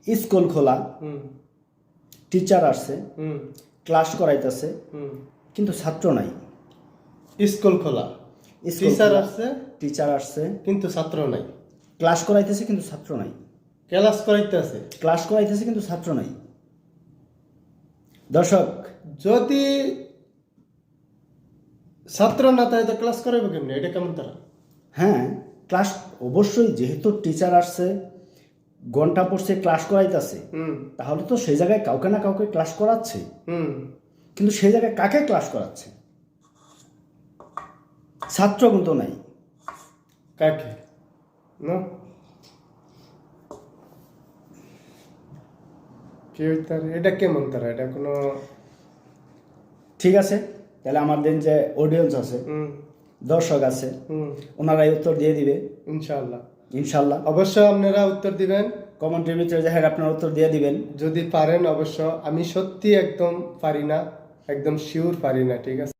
School খোলা, হুম teacher আসছে, হুম class করাইতেছে, হুম কিন্তু ছাত্র নাই। স্কুল খোলা, স্কুল টিচার খোলা, আসছে টিচার আসছে, কিন্তু ছাত্র নাই। ক্লাস করাইতেছে, কিন্তু ছাত্র নাই। ক্লাস করাইতে আছে। ক্লাস করাইতেছে, কিন্তু ছাত্র নাই। দর্শক, যদি ছাত্র না তাই তো ক্লাস করাইবো কেমনি? এটা কেমন তারা? হ্যাঁ, ক্লাস অবশ্যই, যেহেতু টিচার আসছে, ঘন্টা পড়ছে, ক্লাস করাইতেছে, হুম তাহলে তো সেই জায়গায় কাউকে না কাউকে ক্লাস করাচ্ছে। হুম কিন্তু সেই জায়গায় কাকে ক্লাস করাচ্ছে? ছাত্র কিন্তু নাই। কাকে না কি তার? এটা কেমন তারা? এটা কোনো ঠিক আছে, তাহলে আমাদের যে অডিয়েন্স আছে, হুম দর্শক আছে, হুম ওনারাই উত্তর দিয়ে দিবে ইনশাআল্লাহ। ইনশাল্লাহ। অবশ্যই আপনারা উত্তর দিবেন, কমেন্টের ভিতরে যে হ্যাঁ আপনারা উত্তর দিয়ে দিবেন। যদি পারেন। অবশ্য আমি সত্যি একদম পারি না, একদম শিওর পারি না, ঠিক আছে।